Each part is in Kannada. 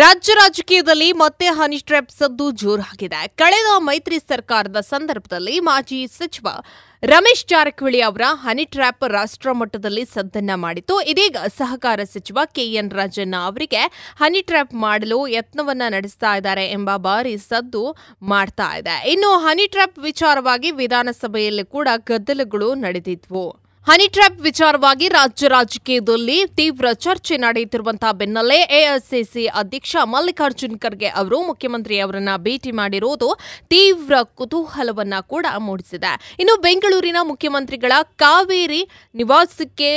ರಾಜ್ಯ ರಾಜಕೀಯದಲ್ಲಿ ಮತ್ತೆ ಹನಿ ಟ್ರ್ಯಾಪ್ ಸದ್ದು ಜೋರಾಗಿದೆ. ಕಳೆದ ಮೈತ್ರಿ ಸರ್ಕಾರದ ಸಂದರ್ಭದಲ್ಲಿ ಮಾಜಿ ಸಚಿವ ರಮೇಶ್ ಜಾರಕಿಹೊಳಿ ಅವರ ಹನಿ ಟ್ರ್ಯಾಪ್ ರಾಷ್ಟ್ರ ಮಟ್ಟದಲ್ಲಿ ಸದ್ದನ್ನ ಮಾಡಿತ್ತು. ಇದೀಗ ಸಹಕಾರ ಸಚಿವ ಕೆಎನ್ ರಾಜಣ್ಣ ಅವರಿಗೆ ಹನಿ ಟ್ರ್ಯಾಪ್ ಮಾಡಲು ಯತ್ನವನ್ನ ನಡೆಸ್ತಾ ಇದ್ದಾರೆ ಎಂಬ ಬಾರಿ ಸದ್ದು ಮಾಡ್ತಾ ಇದೆ. ಇನ್ನು ಹನಿ ಟ್ರ್ಯಾಪ್ ವಿಚಾರವಾಗಿ ವಿಧಾನಸಭೆಯಲ್ಲಿ ಕೂಡ ಗದ್ದಲಗಳು ನಡೆದಿದ್ವು. ಹನಿ ಟ್ರ್ಯಾಪ್ ವಿಚಾರವಾಗಿ ರಾಜ್ಯ ರಾಜಕೀಯದಲ್ಲಿ ತೀವ್ರ ಚರ್ಚೆ ನಡೆಯುತ್ತಿರುವಂತಹ ಬೆನ್ನಲ್ಲೇ ಎಐಸಿಸಿ ಅಧ್ಯಕ್ಷ ಮಲ್ಲಿಕಾರ್ಜುನ್ ಖರ್ಗೆ ಅವರು ಮುಖ್ಯಮಂತ್ರಿಯವರನ್ನ ಭೇಟಿ ಮಾಡಿರುವುದು ತೀವ್ರ ಕುತೂಹಲವನ್ನ ಕೂಡ ಮೂಡಿಸಿದೆ. ಇನ್ನು ಬೆಂಗಳೂರಿನ ಮುಖ್ಯಮಂತ್ರಿಗಳ ಕಾವೇರಿ ನಿವಾಸಕ್ಕೆ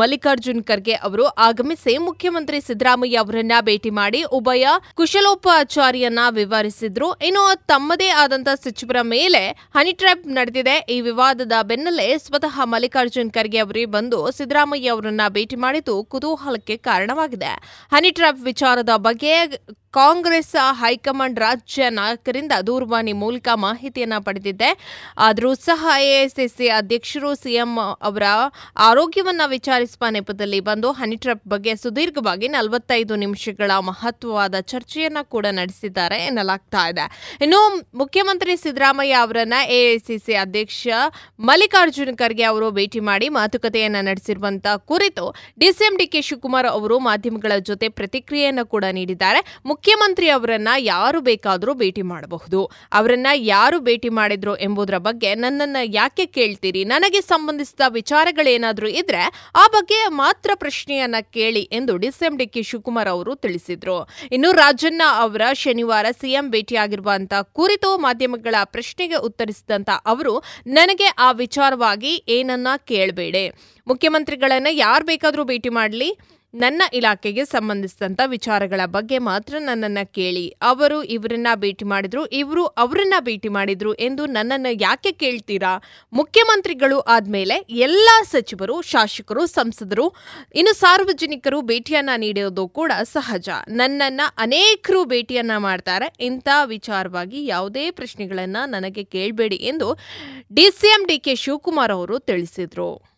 ಮಲ್ಲಿಕಾರ್ಜುನ್ ಖರ್ಗೆ ಅವರು ಆಗಮಿಸಿ ಮುಖ್ಯಮಂತ್ರಿ ಸಿದ್ದರಾಮಯ್ಯ ಅವರನ್ನ ಭೇಟಿ ಮಾಡಿ ಉಭಯ ಕುಶಲೋಪಚಾರಿಯನ್ನ ವಿವರಿಸಿದ್ರು. ಇನ್ನು ತಮ್ಮದೇ ಆದಂತಹ ಸಚಿವರ ಮೇಲೆ ಹನಿ ಟ್ರ್ಯಾಪ್ ನಡೆದಿದೆ. ಈ ವಿವಾದದ ಬೆನ್ನಲ್ಲೇ ಸ್ವತಃ ಮಲ್ಲಿಕಾರ್ಜುನ್ ಖರ್ಗೆ ಅವರೇ ಬಂದು ಸಿದ್ದರಾಮಯ್ಯ ಅವರನ್ನ ಭೇಟಿ ಮಾಡಿದ್ದು ಕುತೂಹಲಕ್ಕೆ ಕಾರಣವಾಗಿದೆ. ಹನಿ ಟ್ರ್ಯಾಪ್ ವಿಚಾರದ ಬಗ್ಗೆ ಕಾಂಗ್ರೆಸ್ ಹೈಕಮಾಂಡ್ ರಾಜ್ಯ ನಾಯಕರಿಂದ ದೂರವಾಣಿ ಮೂಲಕ ಮಾಹಿತಿಯನ್ನ ಪಡೆದಿದೆ. ಆದರೂ ಸಹ ಎಐಸಿಸಿ ಅಧ್ಯಕ್ಷರು ಸಿಎಂ ಅವರ ಆರೋಗ್ಯವನ್ನ ವಿಚಾರಿಸುವ ನೆಪದಲ್ಲಿ ಬಂದು ಹನಿ ಟ್ರ್ಯಾಪ್ ಬಗ್ಗೆ ಸುದೀರ್ಘವಾಗಿ 45 ನಿಮಿಷಗಳ ಮಹತ್ವವಾದ ಚರ್ಚೆಯನ್ನ ಕೂಡ ನಡೆಸಿದ್ದಾರೆ ಎನ್ನಲಾಗ್ತಾ ಇದೆ. ಇನ್ನು ಮುಖ್ಯಮಂತ್ರಿ ಸಿದ್ದರಾಮಯ್ಯ ಅವರನ್ನ ಎಐಸಿಸಿ ಅಧ್ಯಕ್ಷ ಮಲ್ಲಿಕಾರ್ಜುನ್ ಖರ್ಗೆ ಅವರು ಭೇಟಿ ಮಾಡಿ ಮಾತುಕತೆಯನ್ನ ನಡೆಸಿರುವಂತಹ ಕುರಿತು ಡಿಸಿಎಂ ಡಿಕೆ ಶಿವಕುಮಾರ್ ಅವರು ಮಾಧ್ಯಮಗಳ ಜೊತೆ ಪ್ರತಿಕ್ರಿಯೆಯನ್ನು ಕೂಡ ನೀಡಿದ್ದಾರೆ. ಮುಖ್ಯಮಂತ್ರಿ ಅವರನ್ನ ಯಾರು ಬೇಕಾದರೂ ಭೇಟಿ ಮಾಡಬಹುದು. ಅವರನ್ನ ಯಾರು ಭೇಟಿ ಮಾಡಿದ್ರು ಎಂಬುದರ ಬಗ್ಗೆ ನನ್ನನ್ನ ಯಾಕೆ ಕೇಳ್ತೀರಿ? ನನಗೆ ಸಂಬಂಧಿಸಿದ ವಿಚಾರಗಳೇನಾದ್ರೂ ಇದ್ರೆ ಆ ಬಗ್ಗೆ ಮಾತ್ರ ಪ್ರಶ್ನೆಯನ್ನ ಕೇಳಿ ಎಂದು ಡಿಸಿಎಂ ಡಿಕೆ ಶಿವಕುಮಾರ್ ಅವರು ತಿಳಿಸಿದ್ರು. ಇನ್ನು ರಾಜಣ್ಣ ಅವರ ಶನಿವಾರ ಸಿಎಂ ಭೇಟಿಯಾಗಿರುವಂತಹ ಕುರಿತು ಮಾಧ್ಯಮಗಳ ಪ್ರಶ್ನೆಗೆ ಉತ್ತರಿಸಿದಂತ ಅವರು ನನಗೆ ಆ ವಿಚಾರವಾಗಿ ಏನನ್ನ ಕೇಳಬೇಡಿ. ಮುಖ್ಯಮಂತ್ರಿಗಳನ್ನ ಯಾರು ಬೇಕಾದರೂ ಭೇಟಿ ಮಾಡಲಿ, ನನ್ನ ಇಲಾಖೆಗೆ ಸಂಬಂಧಿಸಿದಂಥ ವಿಚಾರಗಳ ಬಗ್ಗೆ ಮಾತ್ರ ನನ್ನನ್ನು ಕೇಳಿ. ಅವರು ಇವರನ್ನ ಭೇಟಿ ಮಾಡಿದ್ರು, ಇವರು ಅವರನ್ನ ಭೇಟಿ ಮಾಡಿದ್ರು ಎಂದು ನನ್ನನ್ನು ಯಾಕೆ ಕೇಳ್ತೀರಾ? ಮುಖ್ಯಮಂತ್ರಿಗಳು ಆದಮೇಲೆ ಎಲ್ಲ ಸಚಿವರು, ಶಾಸಕರು, ಸಂಸದರು, ಇನ್ನು ಸಾರ್ವಜನಿಕರು ಭೇಟಿಯನ್ನ ನೀಡೋದು ಕೂಡ ಸಹಜ. ನನ್ನನ್ನು ಅನೇಕರು ಭೇಟಿಯನ್ನ ಮಾಡ್ತಾರೆ. ಇಂಥ ವಿಚಾರವಾಗಿ ಯಾವುದೇ ಪ್ರಶ್ನೆಗಳನ್ನು ನನಗೆ ಕೇಳಬೇಡಿ ಎಂದು ಡಿಸಿಎಂ ಡಿಕೆ ಶಿವಕುಮಾರ್ ಅವರು ತಿಳಿಸಿದರು.